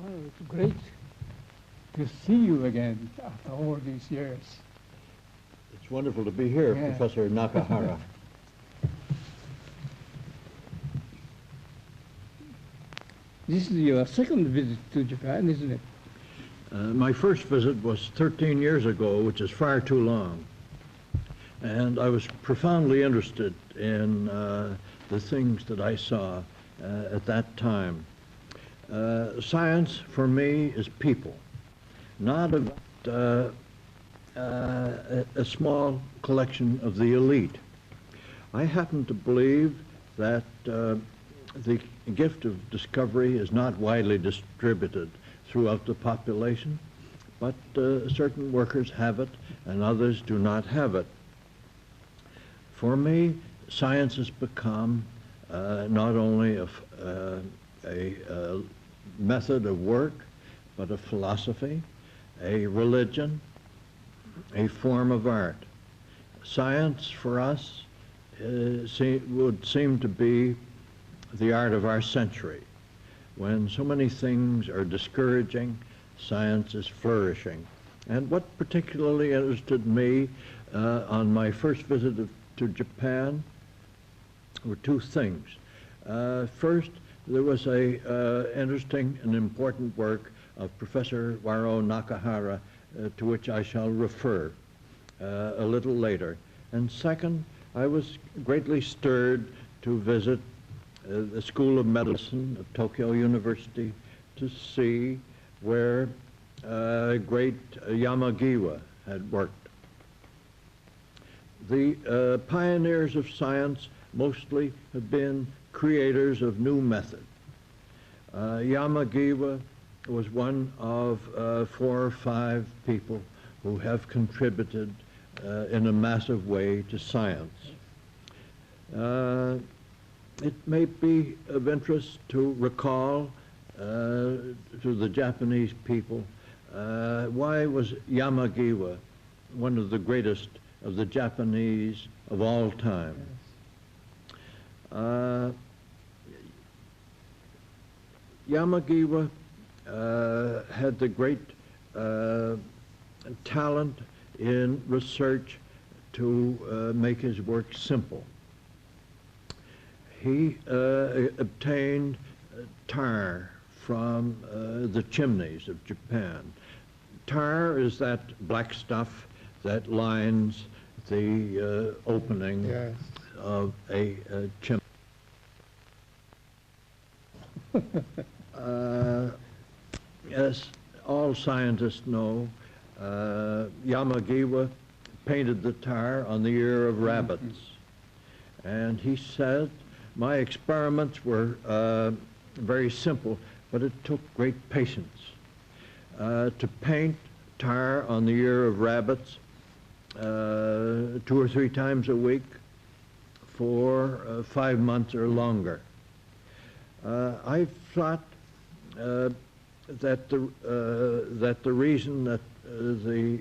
Oh, it's great to see you again after all these years. It's wonderful to be here, Yeah. Professor Nakahara. This is your second visit to Japan, isn't it? My first visit was 13 years ago, which is far too long. And I was profoundly interested in the things that I saw at that time. Science, for me, is people, not a small collection of the elite. I happen to believe that the gift of discovery is not widely distributed throughout the population, but certain workers have it and others do not have it. For me, science has become not only a method of work, but a philosophy, a religion, a form of art. Science for us would seem to be the art of our century. When so many things are discouraging, science is flourishing. And what particularly interested me on my first visit to Japan were two things. First, there was a interesting and important work of Professor Waro Nakahara to which I shall refer a little later. And second, I was greatly stirred to visit the School of Medicine of Tokyo University to see where great Yamagiwa had worked. The pioneers of science mostly have been creators of new methods. Yamagiwa was one of 4 or 5 people who have contributed in a massive way to science. It may be of interest to recall to the Japanese people why was Yamagiwa one of the greatest of the Japanese of all time. Yamagiwa had the great talent in research to make his work simple. He obtained tar from the chimneys of Japan. Tar is that black stuff that lines the opening Yes. of a chimney. As all scientists know, Yamagiwa painted the tar on the ear of rabbits. And he said, my experiments were very simple, but it took great patience. To paint tar on the ear of rabbits 2 or 3 times a week for 5 months or longer. I thought that the reason that the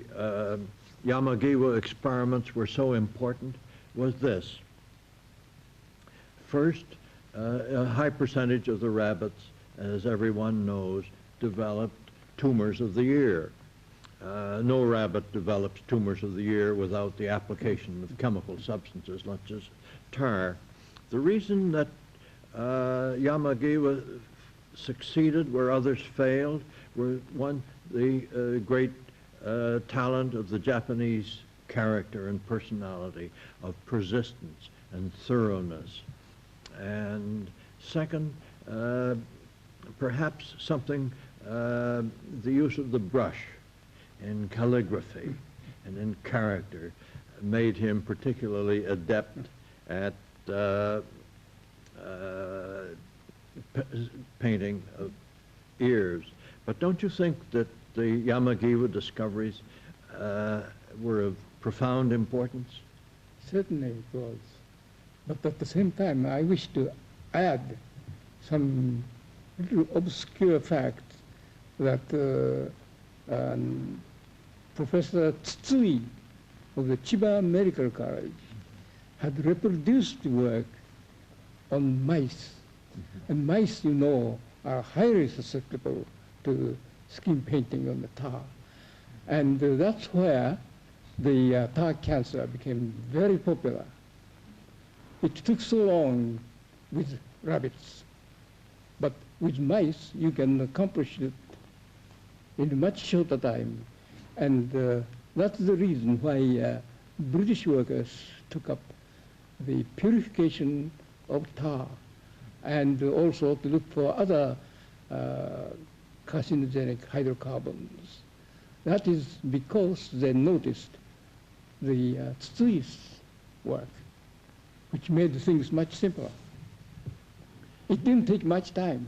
Yamagiwa experiments were so important was this. First, a high percentage of the rabbits, as everyone knows, developed tumors of the ear. No rabbit develops tumors of the ear without the application of chemical substances, such as tar. The reason that Yamagiwa succeeded where others failed were, one, the great talent of the Japanese character and personality, of persistence and thoroughness. And second, perhaps something, the use of the brush in calligraphy and in character made him particularly adept at painting of ears. But don't you think that the Yamagiwa discoveries were of profound importance? Certainly it was. But at the same time, I wish to add some little obscure fact that Professor Tsutsui of the Chiba Medical College had reproduced work on mice. And mice, you know, are highly susceptible to skin painting on the tar. And that's where the tar cancer became very popular. It took so long with rabbits, but with mice you can accomplish it in a much shorter time. And that's the reason why British workers took up the purification of tar and also to look for other carcinogenic hydrocarbons. That is because they noticed the Tsutsui's work, which made things much simpler. It didn't take much time.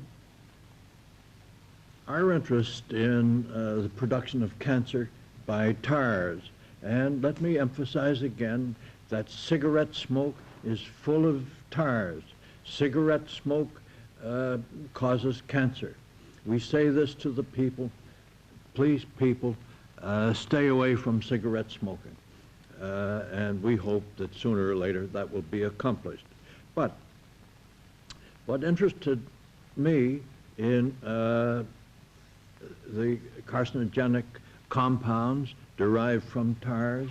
Our interest in the production of cancer by tars, and let me emphasize again that cigarette smoke is full of tars. Cigarette smoke causes cancer. We say this to the people, please people, stay away from cigarette smoking. And we hope that sooner or later that will be accomplished. But what interested me in the carcinogenic compounds derived from tars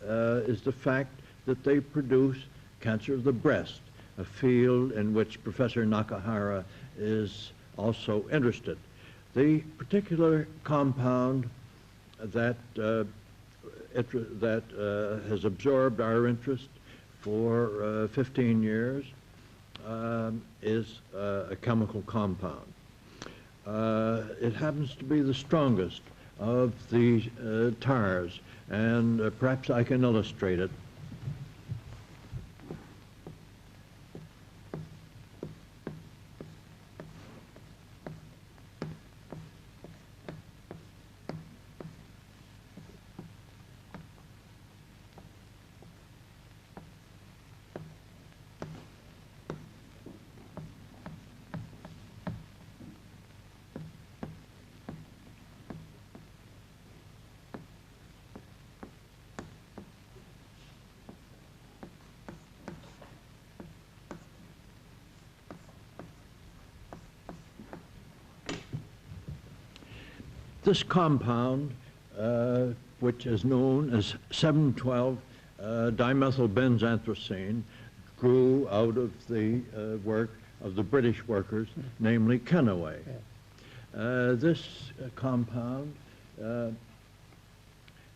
is the fact that they produce cancer of the breast, a field in which Professor Nakahara is also interested. The particular compound that has absorbed our interest for 15 years is a chemical compound. It happens to be the strongest of the tars, and perhaps I can illustrate it. This compound, which is known as 7,12-dimethylbenzanthracene, grew out of the work of the British workers, namely Kennaway. This compound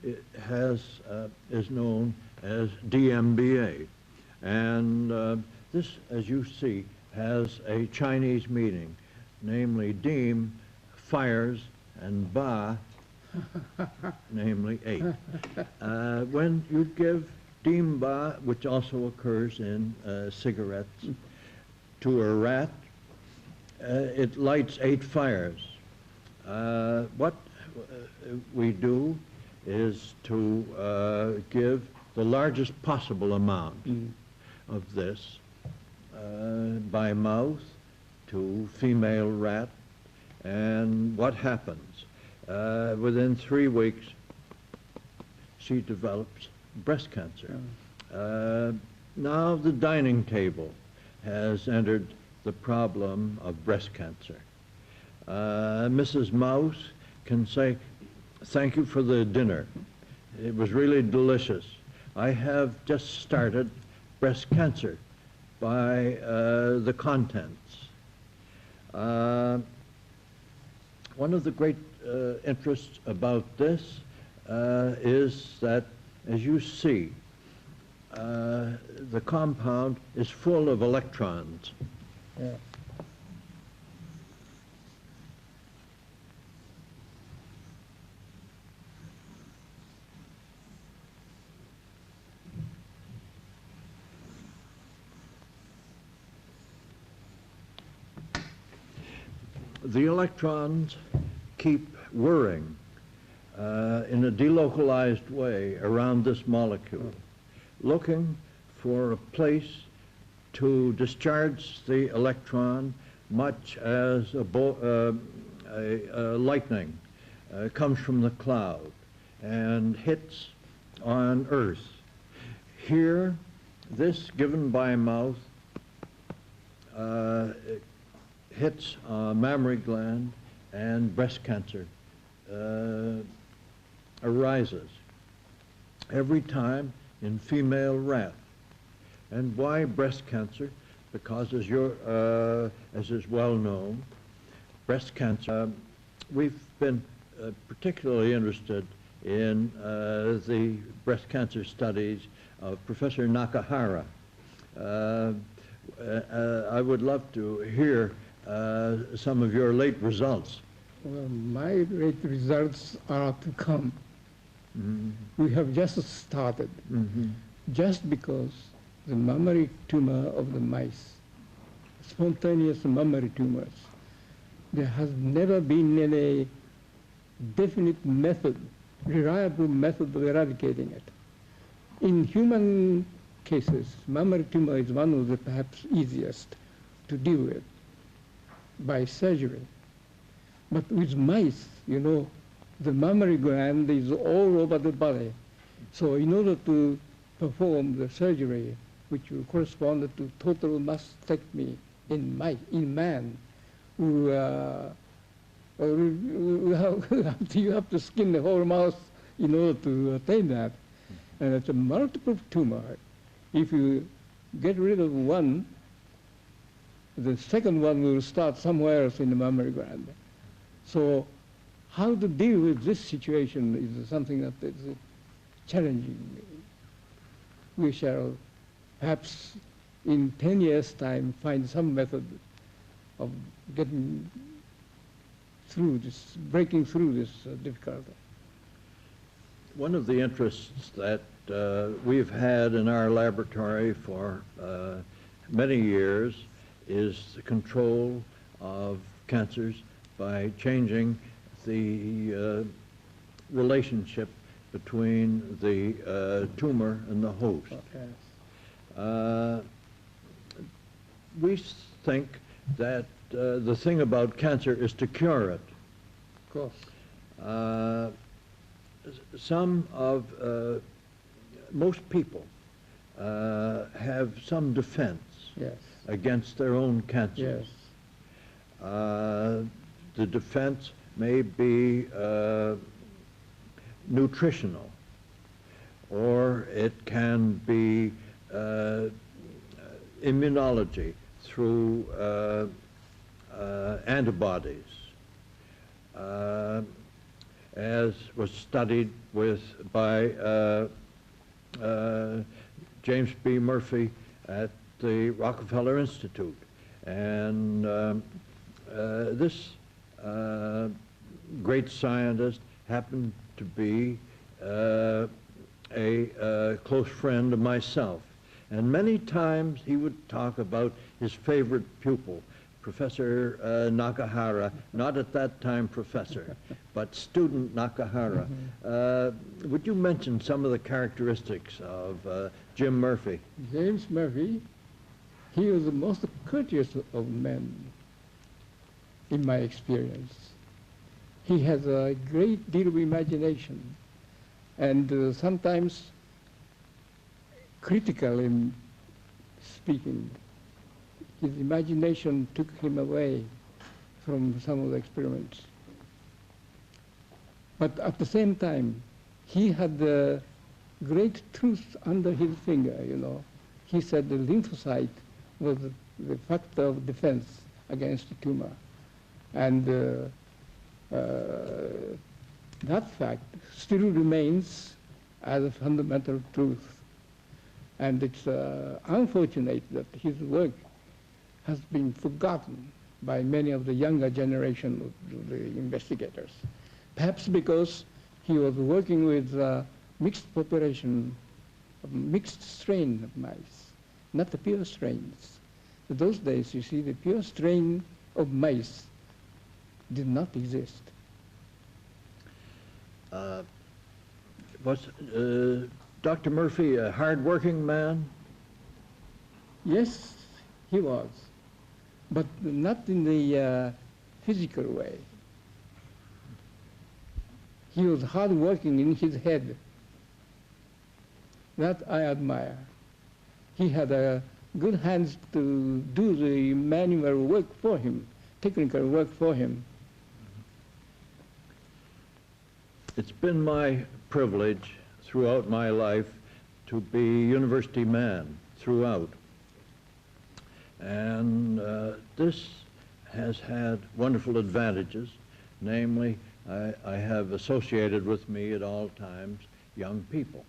is known as DMBA, and this, as you see, has a Chinese meaning, namely Dim, fires, and Ba, namely 8. When you give Dim Ba, which also occurs in cigarettes, to a rat, it lights 8 fires. What we do is to give the largest possible amount of this by mouth to female rat, and what happens? Within 3 weeks, she develops breast cancer. Now the dining table has entered the problem of breast cancer. Mrs. Mouse can say, "Thank you for the dinner. It was really delicious. I have just started breast cancer by the contents." One of the great interests about this is that, as you see, the compound is full of electrons. Yeah. The electrons keep whirring in a delocalized way around this molecule, looking for a place to discharge the electron, much as a lightning comes from the cloud and hits on Earth. Here, this given by mouth hits a mammary gland and breast cancer arises every time in female rat. And why breast cancer? Because as is well known, breast cancer, we've been particularly interested in the breast cancer studies of Professor Nakahara. I would love to hear some of your late results. Well, my late results are to come. Mm-hmm. We have just started, Mm-hmm. just because the mammary tumor of the mice, spontaneous mammary tumors, there has never been any definite method, reliable method of eradicating it. In human cases, mammary tumor is one of the perhaps easiest to deal with by surgery. But with mice, you know, the mammary gland is all over the body. So in order to perform the surgery, which will correspond to total mastectomy in man, you have to skin the whole mouse in order to attain that. And it's a multiple tumor. If you get rid of one, the second one will start somewhere else in the mammary gland. So how to deal with this situation is something that is challenging. We shall perhaps in 10 years' time find some method of getting through this, breaking through this difficulty. One of the interests that we've had in our laboratory for many years is the control of cancers by changing the relationship between the tumor and the host. Okay. We think that the thing about cancer is to cure it. Of course. Most people have some defense Yes. against their own cancer. Yes. The defense may be nutritional, or it can be immunology through antibodies, as was studied by James B. Murphy at the Rockefeller Institute. And this great scientist happened to be a close friend of myself. And many times he would talk about his favorite pupil, Professor Nakahara, not at that time professor, but student Nakahara. Would you mention some of the characteristics of Jim Murphy? James Murphy, he was the most courteous of men, in my experience. He has a great deal of imagination, and sometimes critical in speaking. His imagination took him away from some of the experiments. But at the same time, he had the great truth under his finger, you know. He said the lymphocyte was the factor of defense against the tumor. And that fact still remains as a fundamental truth. And it's unfortunate that his work has been forgotten by many of the younger generation of the investigators. Perhaps because he was working with mixed population, mixed strain of mice, not the pure strains. In those days, you see, the pure strain of mice did not exist. Was Dr. Murphy a hard-working man? Yes, he was, but not in the physical way. He was hard-working in his head. That I admire. He had good hands to do the manual work for him, technical work for him. It's been my privilege throughout my life to be university man throughout. And this has had wonderful advantages. Namely, I have associated with me at all times young people.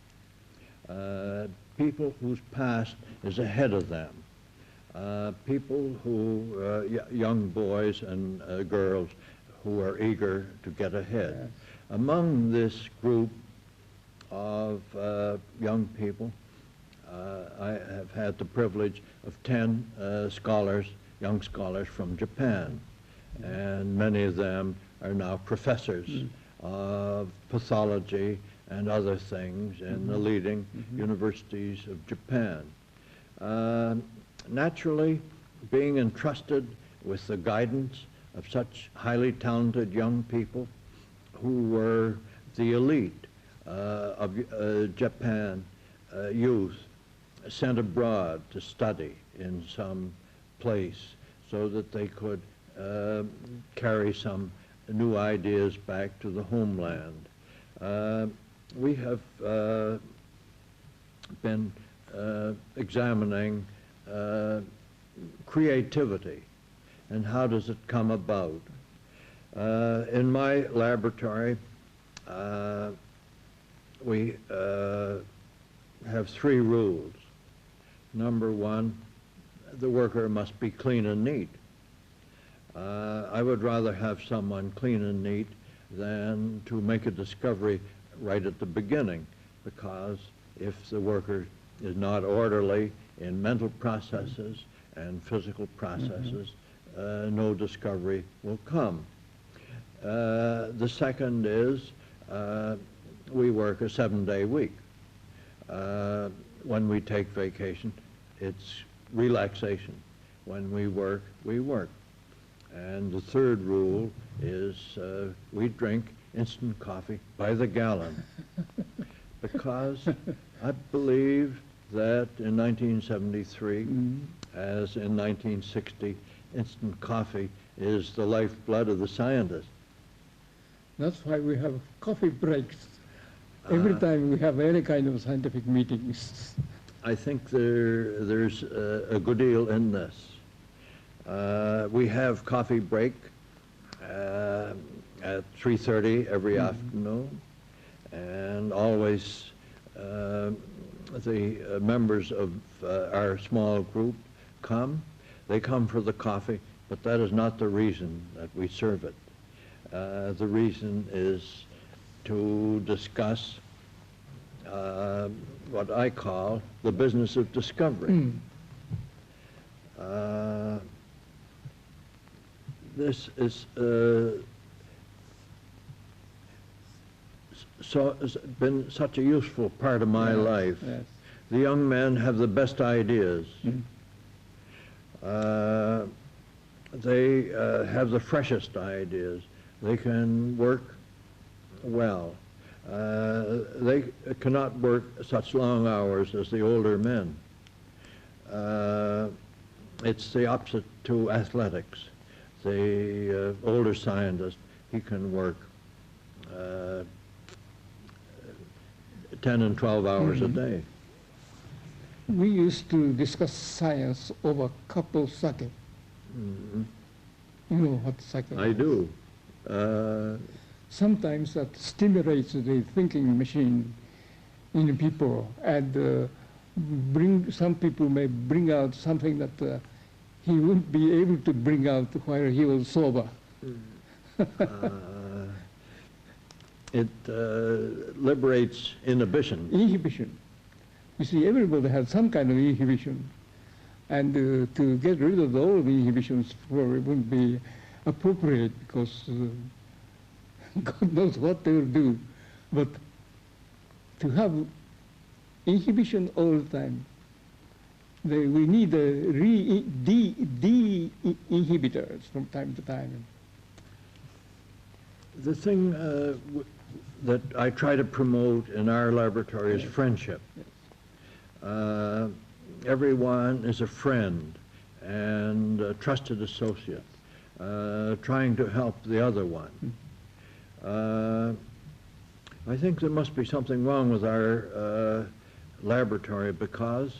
People whose past is ahead of them. People who, young boys and girls who are eager to get ahead. Yes. Among this group of young people, I have had the privilege of 10 scholars, young scholars from Japan, and many of them are now professors of pathology and other things in the leading universities of Japan. Naturally, being entrusted with the guidance of such highly talented young people who were the elite of Japan youth sent abroad to study in some place so that they could carry some new ideas back to the homeland. We have been examining creativity and how does it come about. In my laboratory, we have 3 rules. Number 1, the worker must be clean and neat. I would rather have someone clean and neat than to make a discovery right at the beginning, because if the worker is not orderly in mental processes and physical processes, no discovery will come. The second is we work a 7-day week. When we take vacation, it's relaxation. When we work, we work. And the third rule is we drink instant coffee by the gallon, because I believe that in 1973, as in 1960, instant coffee is the lifeblood of the scientist. That's why we have coffee breaks every time we have any kind of scientific meetings. I think there's a good deal in this. We have coffee break at 3:30 every afternoon, and always the members of our small group come. They come for the coffee, but that is not the reason that we serve it. The reason is to discuss what I call the business of discovery. This is has been such a useful part of my life. Yes. The young men have the best ideas. They have the freshest ideas. They can work well. They cannot work such long hours as the older men. It's the opposite to athletics. The older scientist, he can work 10 and 12 hours a day. We used to discuss science over a cup of sake. You know what sake is? I do. Sometimes that stimulates the thinking machine in people, and some people may bring out something that he wouldn't be able to bring out while he was sober. It liberates inhibition. Inhibition. You see, everybody has some kind of inhibition, and to get rid of all the inhibitions wouldn't be appropriate, because God knows what they will do. But to have inhibition all the time, we need de-inhibitors from time to time. The thing that I try to promote in our laboratory is friendship. Everyone is a friend and a trusted associate, trying to help the other one. I think there must be something wrong with our laboratory because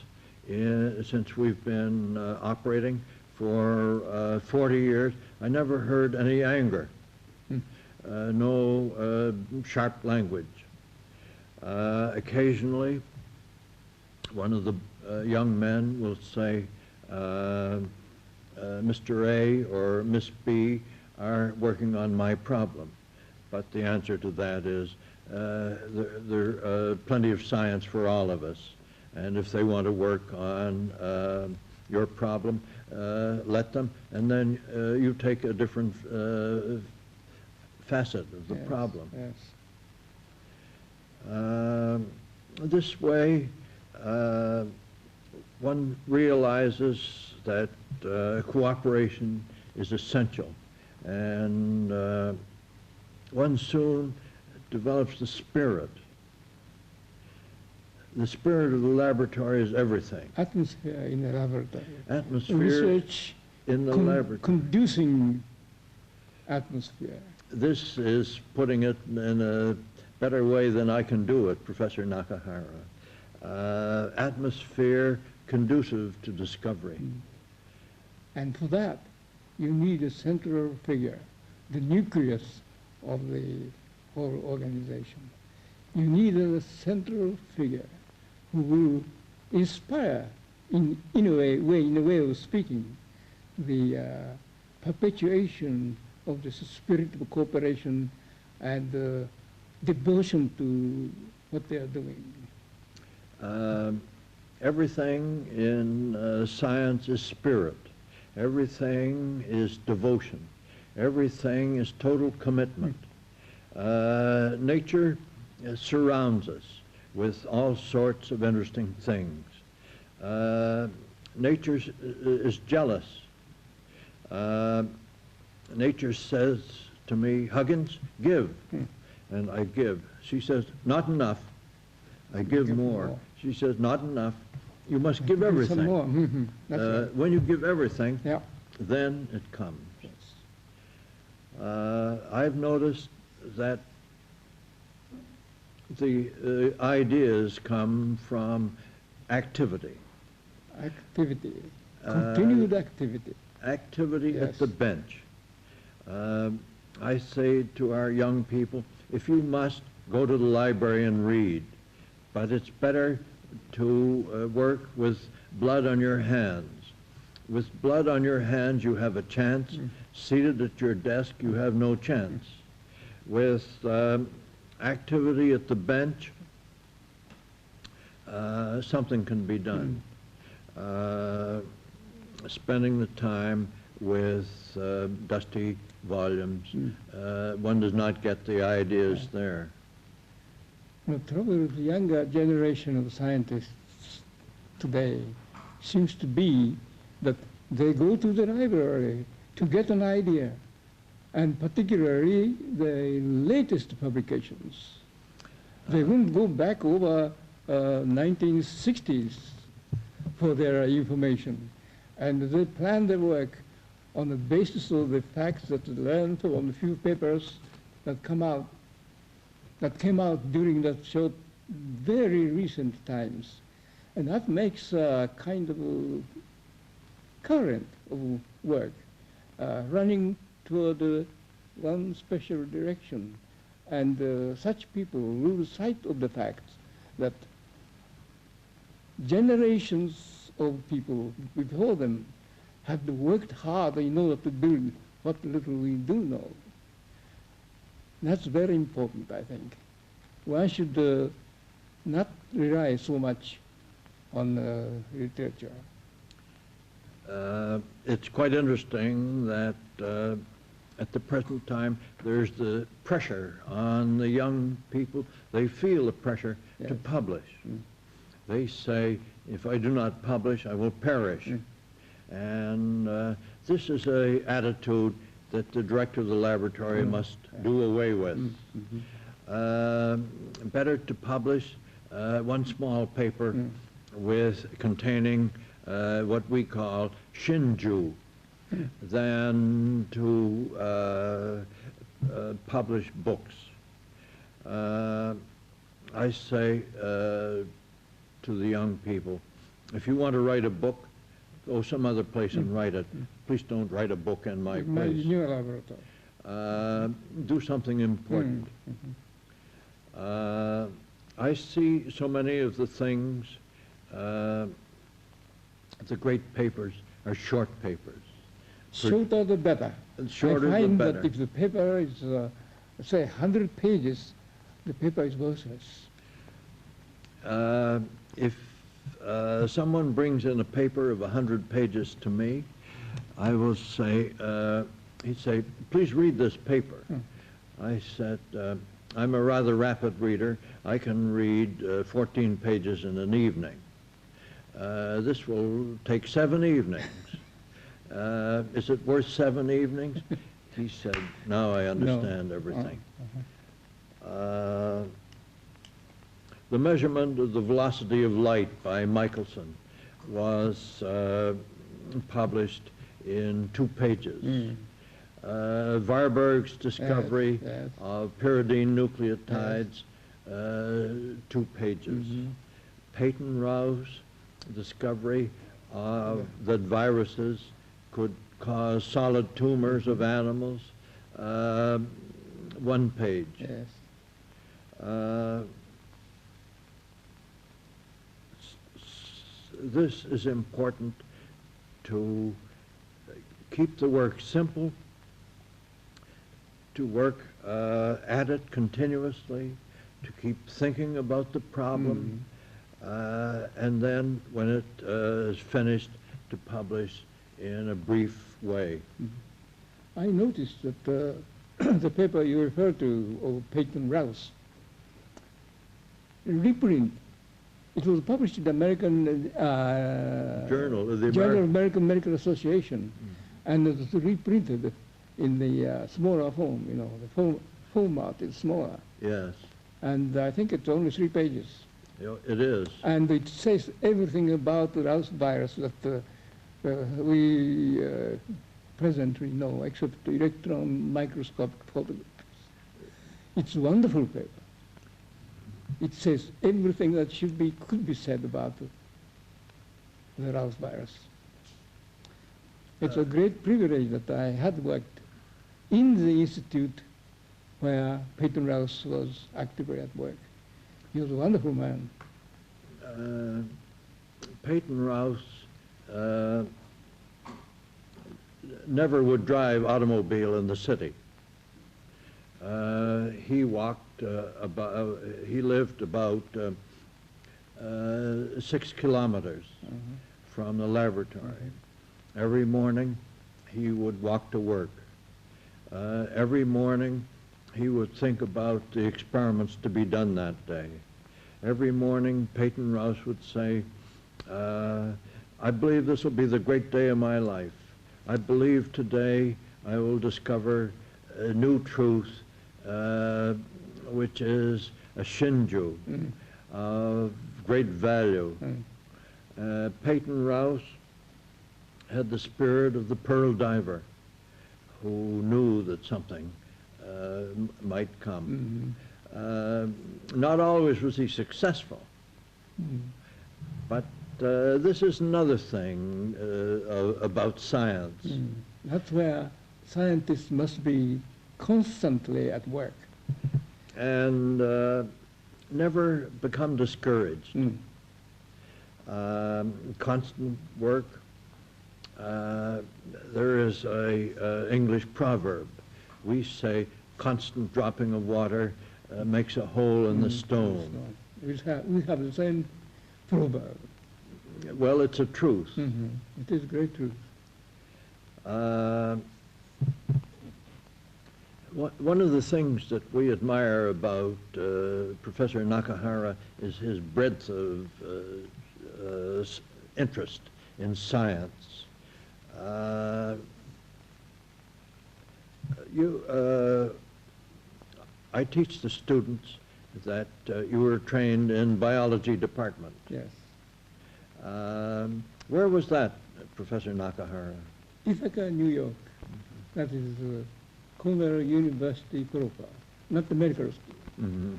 since we've been operating for 40 years, I never heard any anger, no sharp language. Occasionally, one of the young men will say, Mr. A or Miss B are working on my problem. But the answer to that is there plenty of science for all of us. And if they want to work on your problem, let them. And then you take a different facet of the problem. Yes. This way, one realizes that cooperation is essential, and one soon develops the spirit. The spirit of the laboratory is everything. Atmosphere in the laboratory. Atmosphere Research in the laboratory. Conducing atmosphere. This is putting it in a better way than I can do it, Professor Nakahara. Atmosphere conducive to discovery. And for that, you need a central figure, the nucleus of the whole organization. You need a central figure who will inspire, in a way of speaking, the perpetuation of this spirit of cooperation and devotion to what they are doing. Everything in science is spirit. Everything is devotion. Everything is total commitment. Nature surrounds us with all sorts of interesting things. Nature is jealous. Nature says to me, Huggins, give. And I give. She says, not enough. I give more. She says, not enough. You must give everything. Some more. That's right. When you give everything, Yeah. then it comes. I've noticed that the ideas come from activity. Activity, continued activity. Activity Yes. at the bench. I say to our young people, if you must, go to the library and read. But it's better to work with blood on your hands. With blood on your hands, you have a chance. Seated at your desk, you have no chance. With activity at the bench, something can be done. Spending the time with dusty volumes, one does not get the ideas there. The trouble with the younger generation of scientists today seems to be that they go to the library to get an idea, and particularly the latest publications. They won't go back over 1960s for their information, and they plan their work on the basis of the facts that they learned from the few papers that came out during that short, very recent times. And that makes a kind of a current of work running toward one special direction. And such people lose sight of the fact that generations of people before them had worked hard in order to build what little we do know. That's very important, I think. One should not rely so much on literature. It's quite interesting that at the present time there's the pressure on the young people. They feel the pressure to publish. They say, if I do not publish, I will perish. And this is an attitude that the director of the laboratory must do away with. Better to publish one small paper containing what we call shinju than to publish books. I say to the young people, if you want to write a book, go some other place and write it. Please don't write a book in my place. Do something important. I see so many of the things, the great papers are short papers. Shorter the better. Shorter I the find better. that if the paper is, say, 100 pages, the paper is worthless. If someone brings in a paper of 100 pages to me, I will say, he'd say, please read this paper. I said, I'm a rather rapid reader. I can read 14 pages in an evening. This will take 7 evenings. Is it worth 7 evenings? He said, now I understand everything. The measurement of the velocity of light by Michelson was published in 2 pages. Warburg's discovery of pyridine nucleotides, 2 pages. Peyton Rau's discovery that viruses could cause solid tumors of animals, 1 page. This is important to keep the work simple, to work at it continuously, to keep thinking about the problem, and then when it is finished, to publish in a brief way. I noticed that the paper you referred to, of Peyton Rouse, reprint, it was published in the American Journal of the American Medical Association, and it was reprinted in the smaller form, you know, the format is smaller. Yes. And I think it's only 3 pages. It is. And it says everything about the Rouse virus that we presently know, except the electron microscopic photographs. It's a wonderful paper. It says everything that could be said about the Rouse virus. It's a great privilege that I had worked in the institute where Peyton Rouse was actively at work. He was a wonderful man. Peyton Rouse never would drive automobile in the city. He walked he lived about 6 kilometers from the laboratory. Every morning he would walk to work. Every morning he would think about the experiments to be done that day. Every morning Peyton Rouse would say, I believe this will be the great day of my life. I believe today I will discover a new truth, which is a shinju of great value. Peyton Rouse had the spirit of the pearl diver who knew that something might come. Not always was he successful, but this is another thing about science. That's where scientists must be constantly at work. And never become discouraged. Constant work. There is a English proverb. We say constant dropping of water makes a hole in the stone. We have the same proverb. Well, it's a truth. It is a great truth. One of the things that we admire about Professor Nakahara is his breadth of interest in science. I teach the students that you were trained in biology department. Yes. Where was that, Professor Nakahara? Ithaca, New York. That is Cornell University proper, not the medical school. Mhm.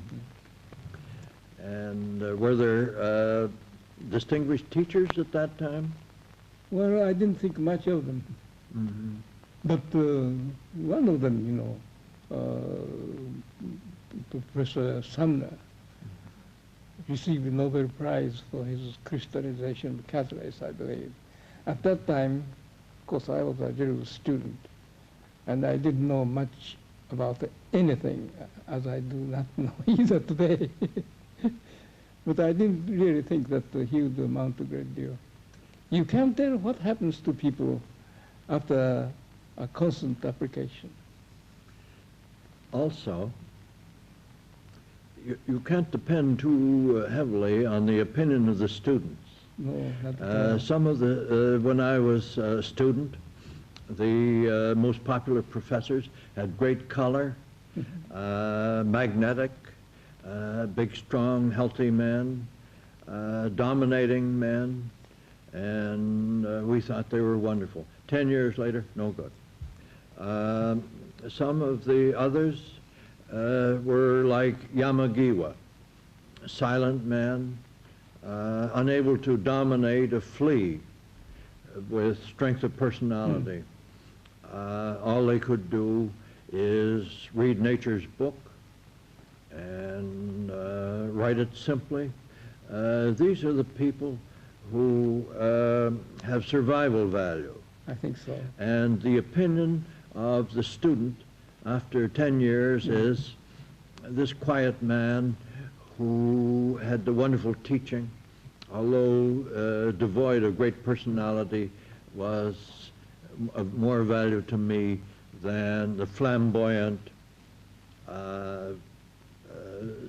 And were there distinguished teachers at that time? Well, I didn't think much of them. Mhm. But one of them, Professor Sumner, received the Nobel Prize for his crystallization of catalase, I believe. At that time, of course, I was a little student, and I didn't know much about anything, as I do not know either today. But I didn't really think that he would amount to a great deal. You can't tell what happens to people after a constant application. Also, you can't depend too heavily on the opinion of the students. No, not at all. Some of the, when I was a student, the most popular professors had great color, magnetic, big, strong, healthy men, dominating men, and we thought they were wonderful. 10 years later, no good. Some of the others were like Yamagiwa, a silent man, unable to dominate a flea with strength of personality. All they could do is read nature's book and write it simply. These are the people who have survival value. I think so. And the opinion of the student after 10 years is this quiet man who had the wonderful teaching, although devoid of great personality, was of more value to me than the flamboyant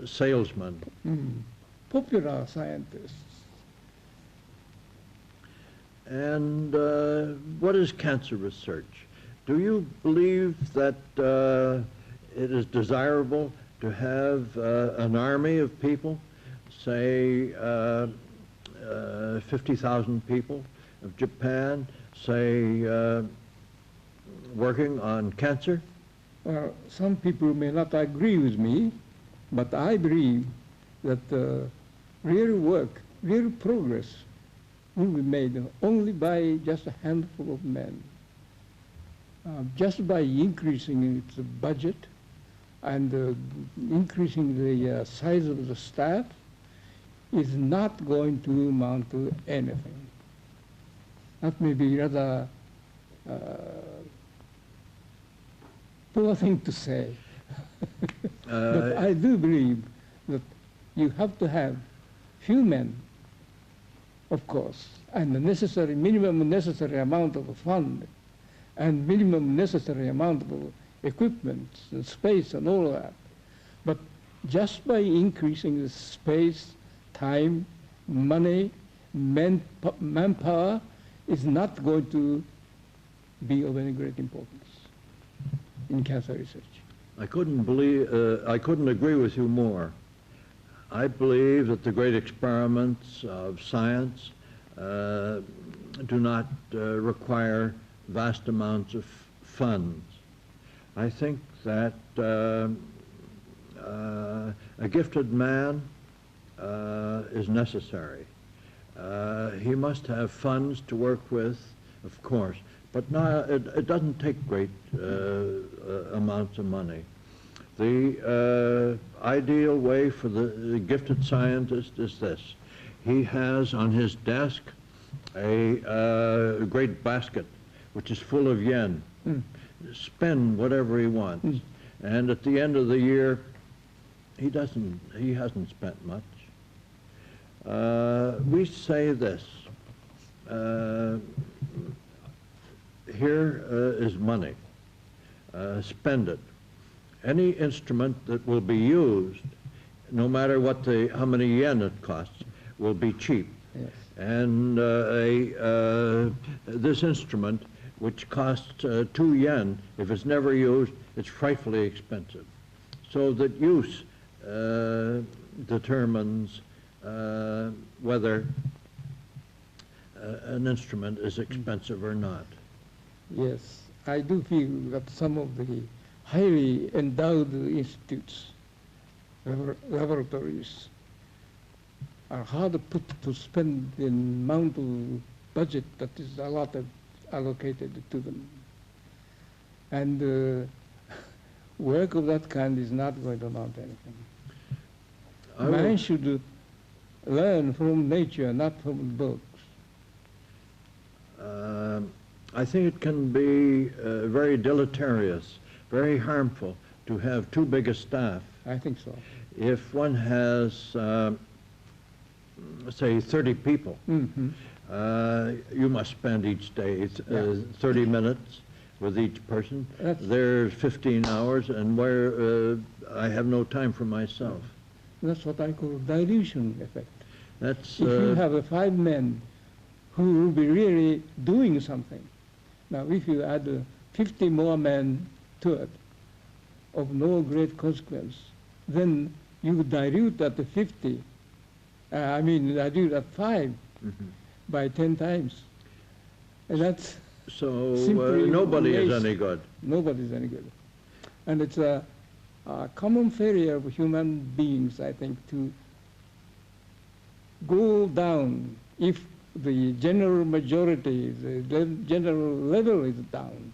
salesman. Popular scientists. And what is cancer research? Do you believe that it is desirable to have an army of people, say 50,000 people of Japan, say working on cancer? Some people may not agree with me, but I believe that real work, real progress will be made only by just a handful of men. Just by increasing its budget and increasing the size of the staff is not going to amount to anything. That may be rather poor thing to say. But I do believe that you have to have few men, of course, and the necessary, minimum necessary amount of fund and minimum necessary amount of equipment and space and all of that. But just by increasing the space, time, money, manpower is not going to be of any great importance in cancer research. I couldn't agree with you more. I believe that the great experiments of science do not require vast amounts of funds. I think that a gifted man is necessary. He must have funds to work with, of course, but it doesn't take great amounts of money. The ideal way for the gifted scientist is this. He has on his desk a great basket which is full of yen. Spend whatever he wants. And at the end of the year, he hasn't spent much. We say this, here is money, spend it. Any instrument that will be used, no matter how many yen it costs, will be cheap. Yes. And this instrument, which costs 2 yen, if it's never used, it's frightfully expensive. So that use determines whether an instrument is expensive or not. Yes, I do feel that some of the highly endowed institutes laboratories are hard put to spend the amount of budget that is allocated to them. And work of that kind is not going to amount to anything. Man should learn from nature, not from books. I think it can be very deleterious, very harmful to have too big a staff. I think so. If one has, say, 30 people, you must spend each day 30 minutes with each person. There's 15 hours, and where I have no time for myself. That's what I call dilution effect. That's, if you have 5 men who will be really doing something, now if you add 50 more men to it, of no great consequence, then you dilute that 50, dilute that 5 by 10 times. And that's so nobody is any good. Nobody is any good. And it's a common failure of human beings, I think, to go down if the general majority, the general level is down.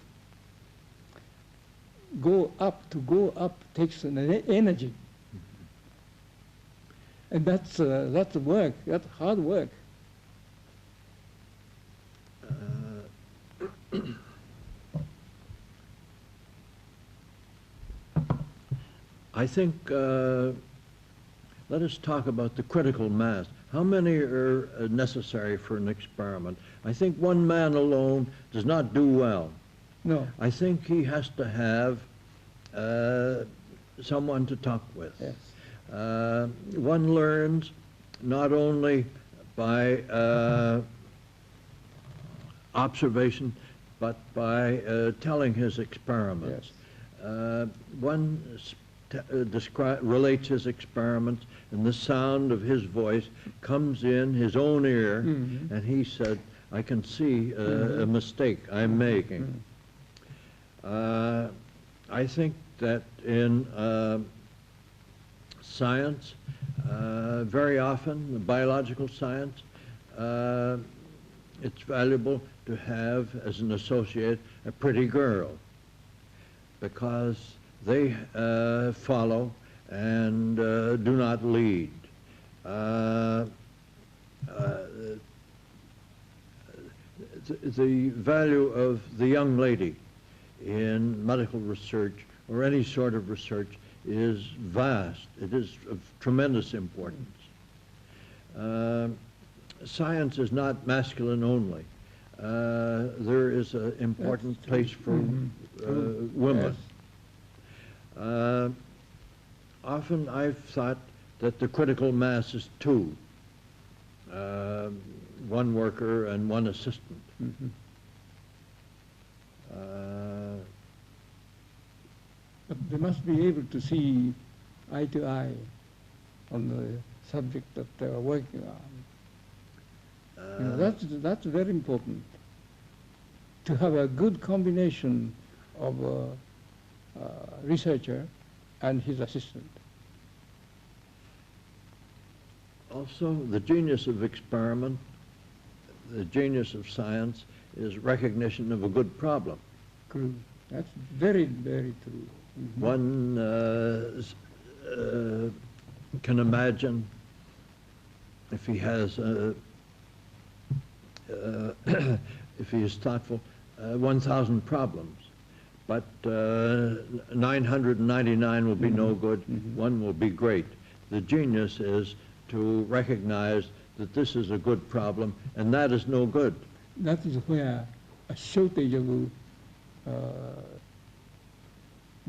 To go up takes an energy. And that's work, that's hard work. I think, let us talk about the critical mass. How many are necessary for an experiment? I think one man alone does not do well. No. I think he has to have someone to talk with. Yes. One learns not only by observation, but by telling his experiments. Yes. One relates his experiments, and the sound of his voice comes in his own ear, and he said, I can see a mistake I'm making. I think that in science, very often, the biological science, it's valuable to have as an associate a pretty girl, because they follow and do not lead. The value of the young lady in medical research or any sort of research is vast. It is of tremendous importance. Science is not masculine only. There is an important place for women. Often I've thought that the critical mass is 2, one worker and one assistant. But they must be able to see eye to eye on the subject that they are working on. That's very important, to have a good combination of a researcher and his assistant. Also, the genius of experiment, the genius of science is recognition of a good problem. True. That's very, very true. One can imagine, if he has, if he is thoughtful, 1,000 problems, but 999 will be no good, one will be great. The genius is to recognize that this is a good problem and that is no good. That is where a shortage of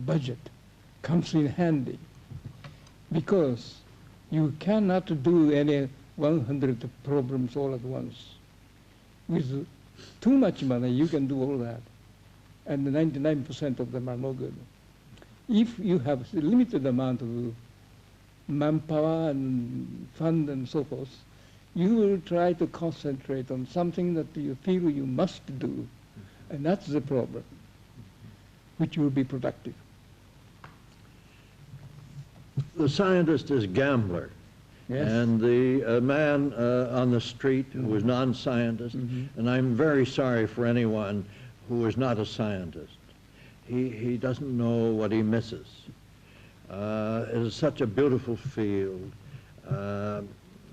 budget comes in handy, because you cannot do any 100 problems all at once. With too much money, you can do all that, and 99% of them are no good. If you have a limited amount of manpower and fund and so forth, you will try to concentrate on something that you feel you must do, and that's the problem, which will be productive. the scientist is gambler. Yes. And the man on the street who is non-scientist, and I'm very sorry for anyone who is not a scientist. He doesn't know what he misses. It is such a beautiful field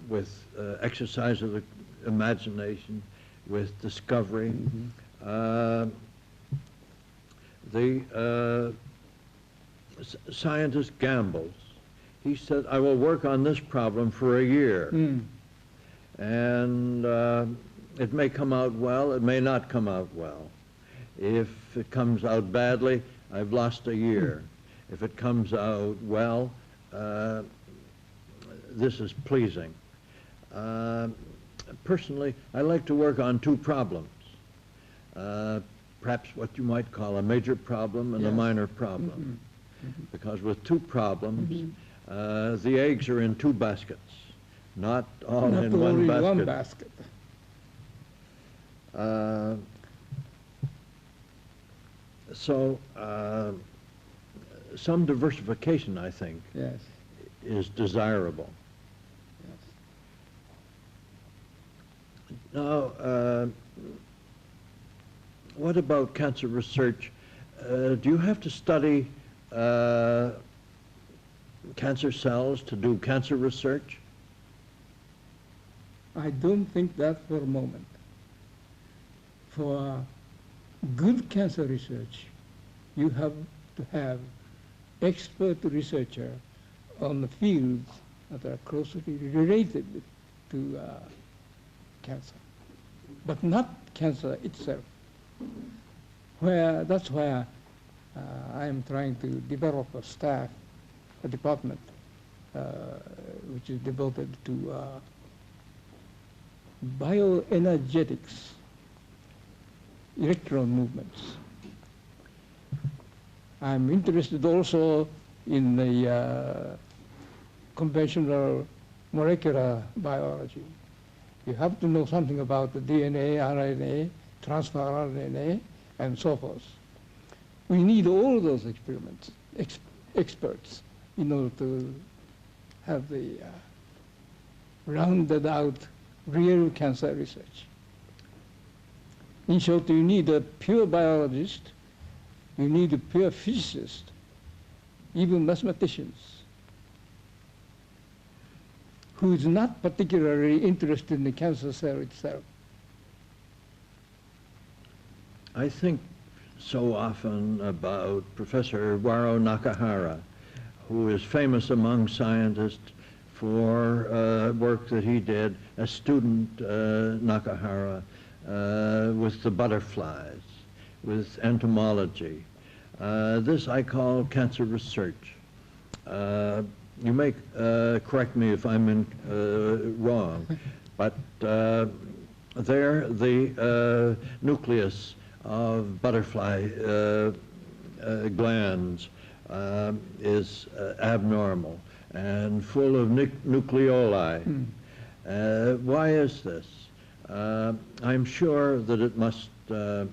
with exercise of the imagination, with discovery. The scientist gambles. He said, I will work on this problem for a year. And it may come out well, it may not come out well. If it comes out badly, I've lost a year. If it comes out well, this is pleasing. Personally, I like to work on two problems. Perhaps what you might call a major problem and a minor problem. Because with two problems, the eggs are in two baskets, not all Not in one only basket. one basket. So some diversification, I think, Yes. is desirable. Yes. Now, what about cancer research? Do you have to study cancer cells to do cancer research? I don't think that for a moment. For good cancer research, you have to have expert researcher on the fields that are closely related to cancer, but not cancer itself. That's where I am trying to develop a staff, a department, which is devoted to bioenergetics, electron movements. I'm interested also in the conventional molecular biology. You have to know something about the DNA, RNA, transfer RNA, and so forth. We need all those experts in order to have the rounded out real cancer research. In short, you need a pure biologist, you need a pure physicist, even mathematicians, who is not particularly interested in the cancer cell itself. I think so often about Professor Waro Nakahara, who is famous among scientists for work that he did as student Nakahara with the butterflies, with entomology. This I call cancer research. You may correct me if I'm wrong, but there the nucleus of butterfly glands is abnormal and full of nucleoli. Why is this? I'm sure that it must have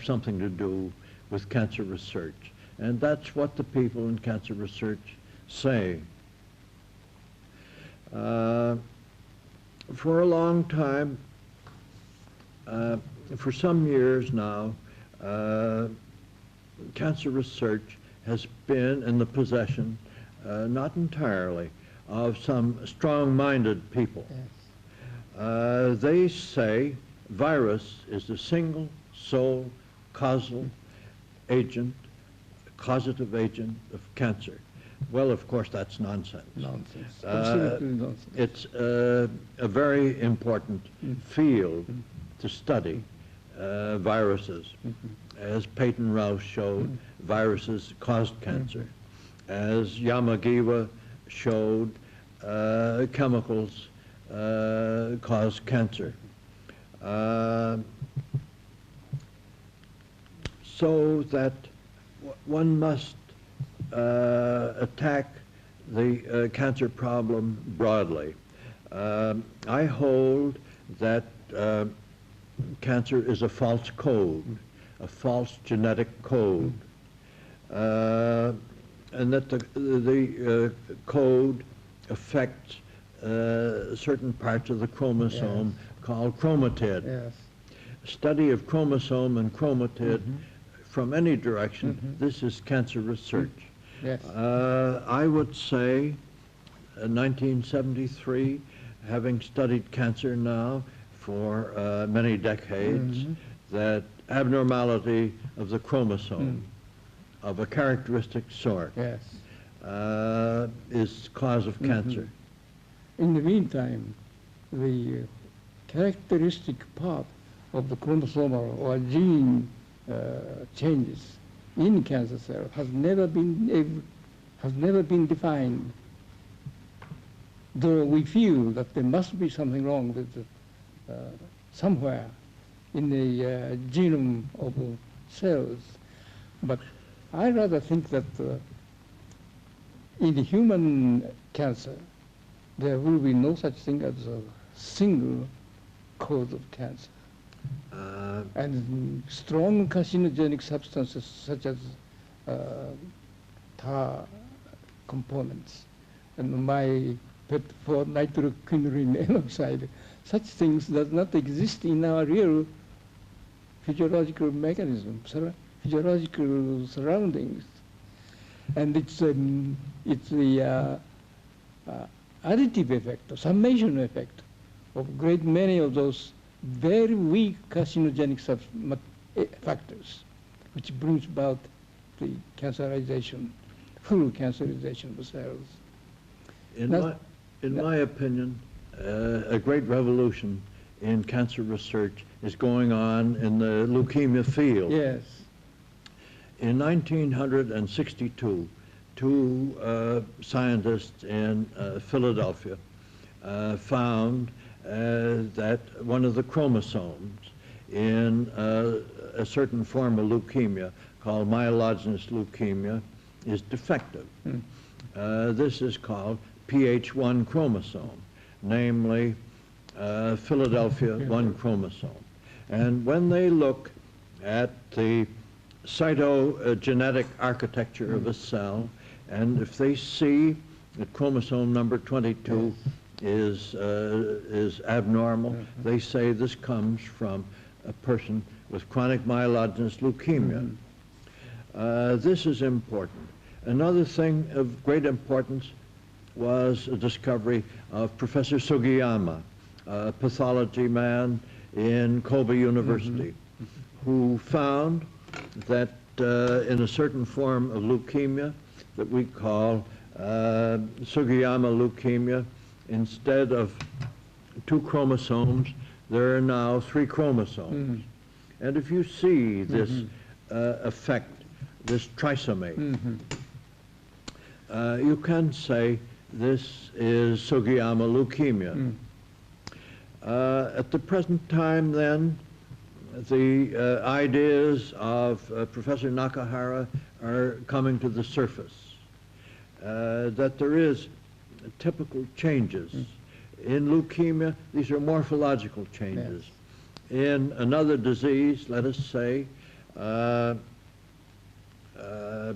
something to do with cancer research, and that's what the people in cancer research say. For a long time, for some years now, cancer research has been in the possession, not entirely, of some strong-minded people. Yes. They say virus is the single sole causal agent, causative agent of cancer. Well, of course, that's nonsense. Nonsense. Absolutely nonsense. It's a very important field to study, viruses. As Peyton Rouse showed, viruses caused cancer. As Yamagiwa showed, chemicals cause cancer. So that one must attack the cancer problem broadly. I hold that cancer is a false code, a false genetic code. and that the code affects certain parts of the chromosome called chromatid. Yes. Study of chromosome and chromatid from any direction, this is cancer research. Yes. I would say 1973, having studied cancer now for many decades, that abnormality of the chromosome of a characteristic sort Yes. is cause of cancer. In the meantime, the characteristic part of the chromosomal or gene changes in cancer cell has never been defined. Though we feel that there must be something wrong with somewhere in the genome of cells, but I rather think that in human cancer there will be no such thing as a single cause of cancer. And strong carcinogenic substances such as tar components and my pet for nitroquinone alongside, such things does not exist in our real physiological mechanism, physiological surroundings. And it's the additive effect, or summation effect of great many of those very weak carcinogenic factors, which brings about the cancerization, full cancerization of the cells. In my opinion, a great revolution in cancer research is going on in the leukemia field. Yes. In 1962, two scientists in Philadelphia found that one of the chromosomes in a certain form of leukemia called myelogenous leukemia is defective. This is called PH1 chromosome, namely Philadelphia 1 chromosome. And when they look at the cytogenetic architecture of a cell, and if they see that chromosome number 22 is abnormal, they say this comes from a person with chronic myelogenous leukemia. This is important. Another thing of great importance was a discovery of Professor Sugiyama, a pathology man in Kobe University, who found that in a certain form of leukemia that we call Sugiyama leukemia, instead of 2 chromosomes, there are now 3 chromosomes. And if you see this effect, this trisomy, you can say this is Sugiyama leukemia. At the present time, then, the ideas of Professor Nakahara are coming to the surface, that there is typical changes. In leukemia, these are morphological changes. In another disease, let us say,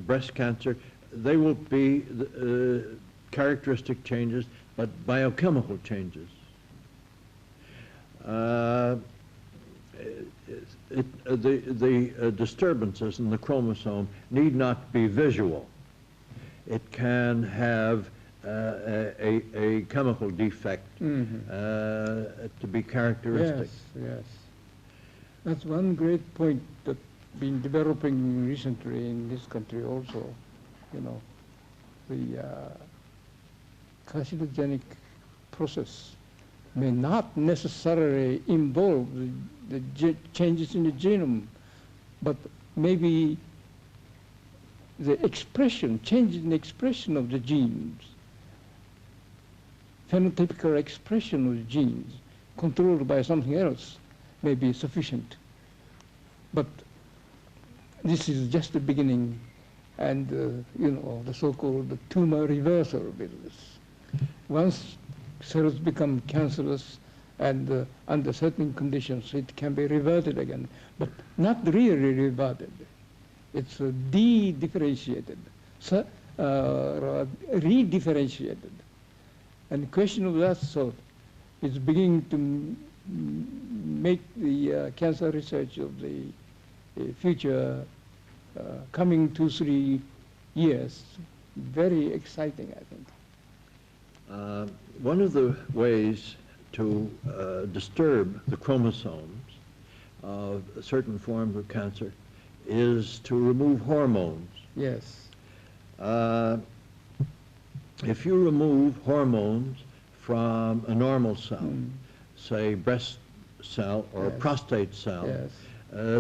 breast cancer, they will be characteristic changes, but biochemical changes. The disturbances in the chromosome need not be visual. It can have a chemical defect to be characteristic. Yes. That's one great point that's been developing recently in this country also. You know, the carcinogenic process may not necessarily involve the changes in the genome, but maybe the expression, change in the expression of the genes, phenotypical expression of the genes controlled by something else may be sufficient. But this is just the beginning, and you know, the so-called tumor reversal business. Once cells become cancerous and under certain conditions it can be reverted again, but not really reverted. It's de-differentiated. So redifferentiated. And the question of that sort is beginning to make the cancer research of the future coming 2-3 years very exciting, I think. One of the ways to disturb the chromosomes of certain forms of cancer is to remove hormones. Yes. If you remove hormones from a normal cell, say breast cell or a Yes. prostate cell, Yes.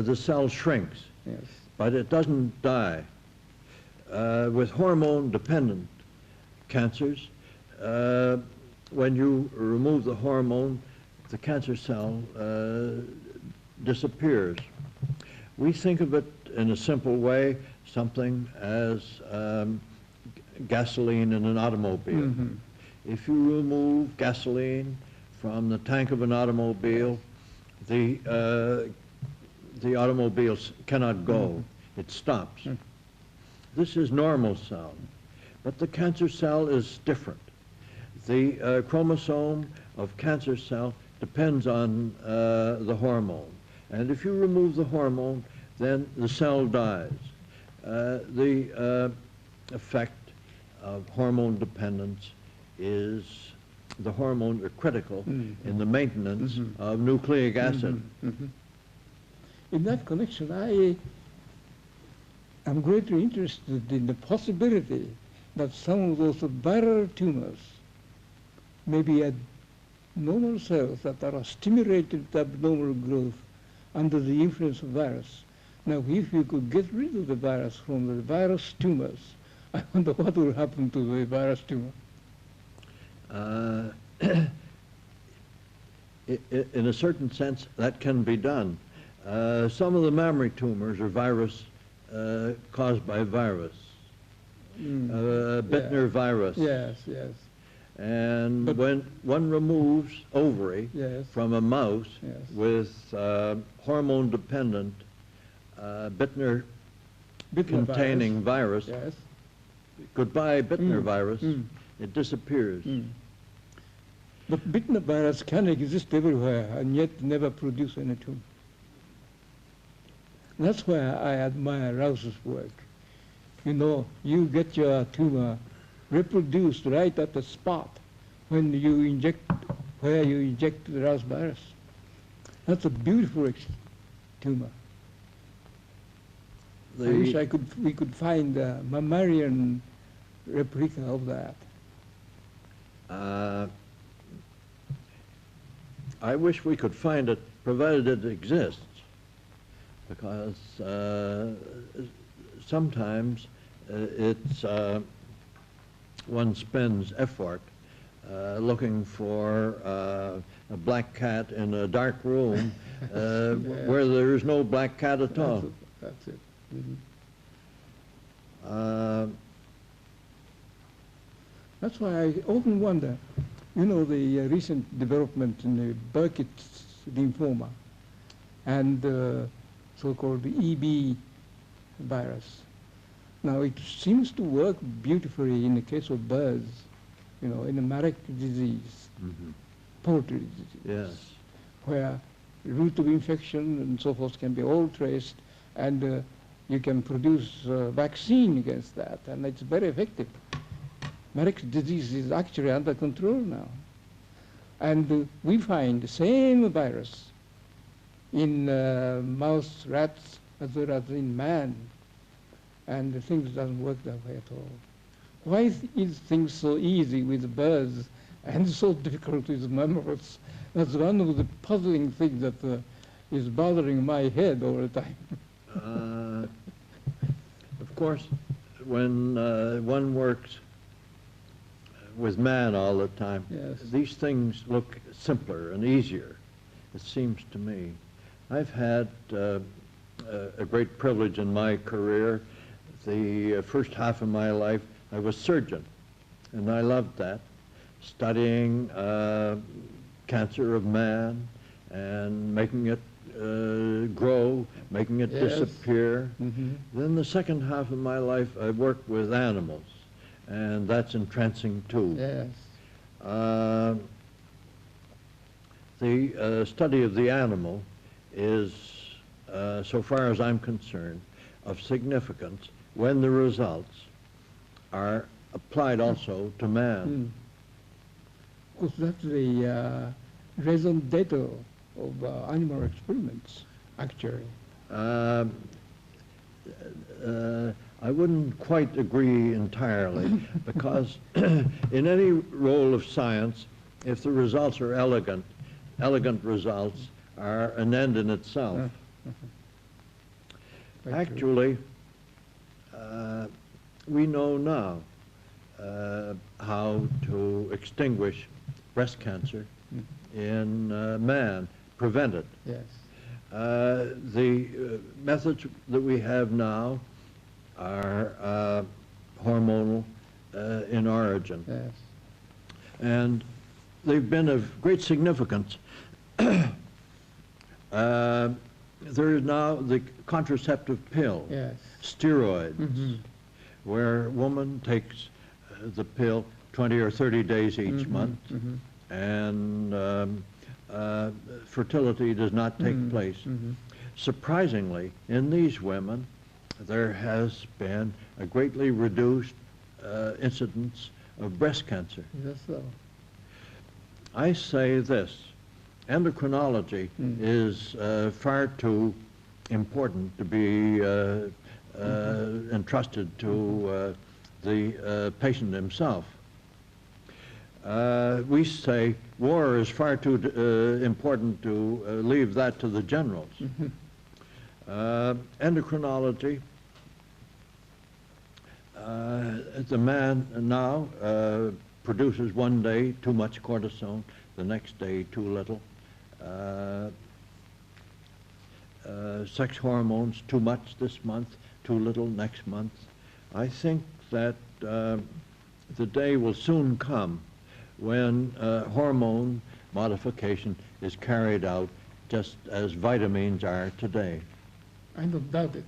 The cell shrinks, Yes. but it doesn't die. With hormone-dependent cancers, when you remove the hormone, the cancer cell disappears. We think of it in a simple way, something as gasoline in an automobile. If you remove gasoline from the tank of an automobile, the automobile cannot go. It stops. This is normal cell, but the cancer cell is different. The chromosome of cancer cell depends on the hormone, and if you remove the hormone, then the cell dies. The effect of hormone dependence is the hormones are critical in the maintenance of nucleic acid. In that connection, I am greatly interested in the possibility that some of those viral tumors may be normal cells that are stimulated abnormal growth under the influence of virus. Now, if you could get rid of the virus from the virus tumors, I wonder what will happen to the virus tumor. In a certain sense, that can be done. Some of the mammary tumors are virus caused by virus, Bittner virus. Yes, yes. And But when one removes ovary Yes. from a mouse Yes. with hormone-dependent Bittner containing virus, Yes. goodbye Bittner virus, it disappears. But Bittner virus can exist everywhere and yet never produce any tumor. That's why I admire Rouse's work. You know, you get your tumor reproduced right at the spot when you inject, where you inject the Rouse virus. That's a beautiful tumor. I wish we could find a mammalian replica of that. I wish we could find it, provided it exists, because sometimes it's one spends effort looking for a black cat in a dark room where there is no black cat at all. That's it. That's why I often wonder, you know, the recent development in the Burkitt's lymphoma and so-called EB virus. Now, it seems to work beautifully in the case of birds, you know, in a Marek disease, poultry disease, Yes. where the route of infection and so forth can be all traced, and you can produce a vaccine against that, and it's very effective. Marek's disease is actually under control now. And we find the same virus in mouse, rats, as well as in man, and the things doesn't work that way at all. Why is things so easy with birds and so difficult with mammals? That's one of the puzzling things that is bothering my head all the time. Of course, when one works with man all the time, Yes. these things look simpler and easier, it seems to me. I've had a great privilege in my career. The first half of my life, I was surgeon, and I loved that, studying cancer of man and making it grow, making it Yes. disappear. Then the second half of my life, I worked with animals, and that's entrancing too. Yes. The study of the animal is, so far as I'm concerned, of significance when the results are applied also to man. Because that's the raison d'etre of animal experiments, actually. I wouldn't quite agree entirely because in any role of science, if the results are elegant results are an end in itself. Actually, we know now how to extinguish breast cancer in man, prevent it. Yes. The methods that we have now are hormonal in origin. Yes. And they've been of great significance. There is now the contraceptive pill, Yes. steroids, where a woman takes the pill 20 or 30 days each month, and fertility does not take place. Surprisingly, in these women, there has been a greatly reduced incidence of breast cancer. That's so. I say this, endocrinology is far too important to be entrusted to the patient himself. We say war is far too important to leave that to the generals. Endocrinology, the man now produces one day too much cortisone, the next day too little. Sex hormones, too much this month, too little next month. I think that the day will soon come when hormone modification is carried out just as vitamins are today. I don't doubt it.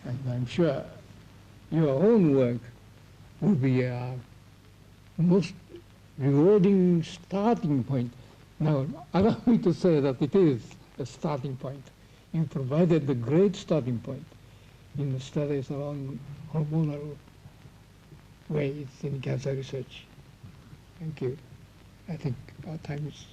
And I'm sure your own work will be a most rewarding starting point. Now, allow me to say that it is a starting point. You provided the great starting point in the studies along hormonal ways in cancer research. Thank you. I think our time is